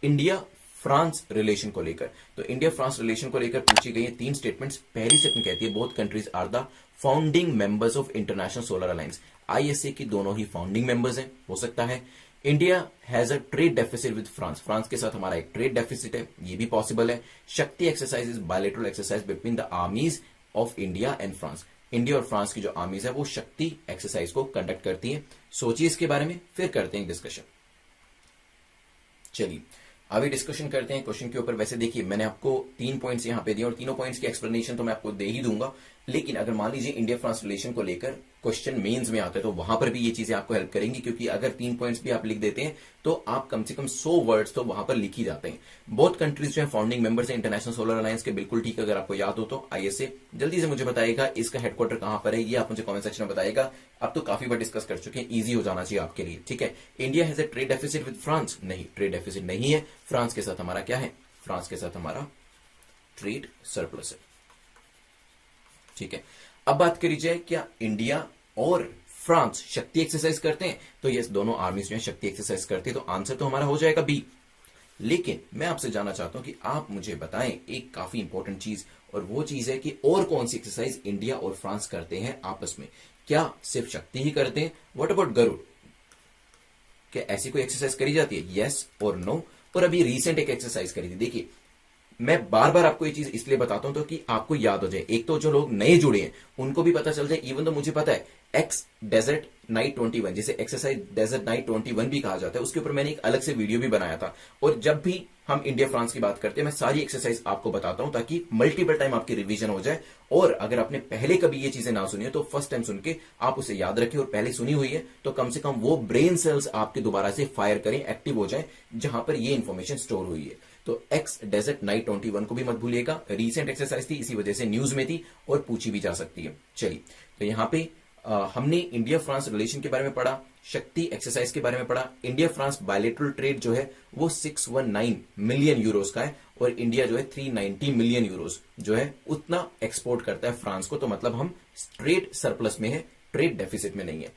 India France relation को लेकर। तो इंडिया फ्रांस रिलेशन को लेकर पूछी गई है तीन स्टेटमेंट्स। पहली स्टेटमेंट कहती है both countries are the founding members of International Solar Alliance. ISA की दोनों ही फाउंडिंग मेंबर्स हैं, हो सकता है। India has a trade deficit with France, France के साथ हमारा एक ट्रेड डेफिसिट है, ये भी पॉसिबल है। शक्ति exercise is bilateral exercise between the armies of India and France. India और फ्रांस की जो आर्मीज है वो शक्ति एक्सरसाइज को कंडक्ट करती है। सोचिए इसके बारे में, फिर करते हैं डिस्कशन। चलिए अभी डिस्कशन करते हैं क्वेश्चन के ऊपर। वैसे देखिए मैंने आपको 3 पॉइंट्स यहां पे दिए और तीनों पॉइंट्स की एक्सप्लेनेशन तो मैं आपको दे ही दूंगा, लेकिन अगर मान लीजिए इंडिया फ्रांस रिलेशन को लेकर क्वेश्चन मेंस में आता है तो वहां पर भी ये चीजें आपको हेल्प करेंगी, क्योंकि अगर 3 पॉइंट्स भी आप लिख देते हैं तो आप कम से कम 100 वर्ड्स तो वहां पर लिख ही जाते हैं। बोथ कंट्रीज जो है फाउंडिंग मेंबर्स हैं इंटरनेशनल सोलर अलायंस के, बिल्कुल ठीक। अगर आपको याद हो तो आईएसए। जल्दी से मुझे बताइएगा इसका हेडक्वार्टर कहां पर है, ये आप मुझे कमेंट सेक्शन में बताइएगा। अब तो काफी बार डिस्कस कर चुके हैं, इजी हो जाना चाहिए आपके लिए, ठीक है। India has a trade deficit with France, नहीं ट्रेड डेफिसिट नहीं है। फ्रांस के साथ हमारा क्या है, फ्रांस के साथ हमारा ट्रेड सरप्लस है, ठीक है। अब बात करी जाए क्या इंडिया और फ्रांस शक्ति एक्सरसाइज करते हैं, तो यस दोनों आर्मीज जो है शक्ति एक्सरसाइज करती है, तो आंसर तो हमारा हो जाएगा बी। लेकिन मैं आपसे जानना चाहता हूं कि आप मुझे बताएं एक काफी इंपॉर्टेंट चीज, और वो चीज है कि और कौन सी एक्सरसाइज इंडिया और फ्रांस करते हैं आपस में। क्या सिर्फ शक्ति ही करते हैं? व्हाट अबाउट गरुड़, क्या ऐसी कोई एक्सरसाइज करी जाती है? यस और नो। और अभी रिसेंट एक एक्सरसाइज करी थी, देखिए मैं बार बार आपको ये चीज इसलिए बताता हूं तो कि आपको याद हो जाए, एक तो जो लोग नए जुड़े हैं उनको भी पता चल जाए। इवन तो मुझे पता है एक्स डेजर्ट नाइट 21, जिसे एक्सरसाइज डेजर्ट नाइट 21 भी कहा जाता है, उसके ऊपर मैंने एक अलग से वीडियो भी बनाया था। और जब भी हम इंडिया फ्रांस की बात करते हैं मैं सारी एक्सरसाइज आपको बताता हूं ताकि मल्टीपल टाइम आपकी रिवीजन हो जाए। और अगर आपने पहले कभी ये चीजें ना सुनी हो तो फर्स्ट टाइम सुन के आप उसे याद रखें, और पहले सुनी हुई है तो कम से कम वो ब्रेन सेल्स आपके दोबारा से फायर करें, एक्टिव हो जाए जहां पर ये इंफॉर्मेशन स्टोर हुई है। तो एक्स डेजर्ट नाइट 21 को भी मत भूलिएगा, रीसेंट एक्सरसाइज थी, इसी वजह से न्यूज में थी और पूछी भी जा सकती है। चलिए तो यहां पे हमने इंडिया फ्रांस रिलेशन के बारे में पढ़ा, शक्ति एक्सरसाइज के बारे में पढ़ा। इंडिया फ्रांस बायलेटरल ट्रेड जो है वो 619 मिलियन यूरोस का है, और इंडिया जो है 390 मिलियन यूरोस जो है उतना एक्सपोर्ट करता है फ्रांस को। तो मतलब हम ट्रेड सरप्लस में है, ट्रेड डेफिसिट में नहीं है।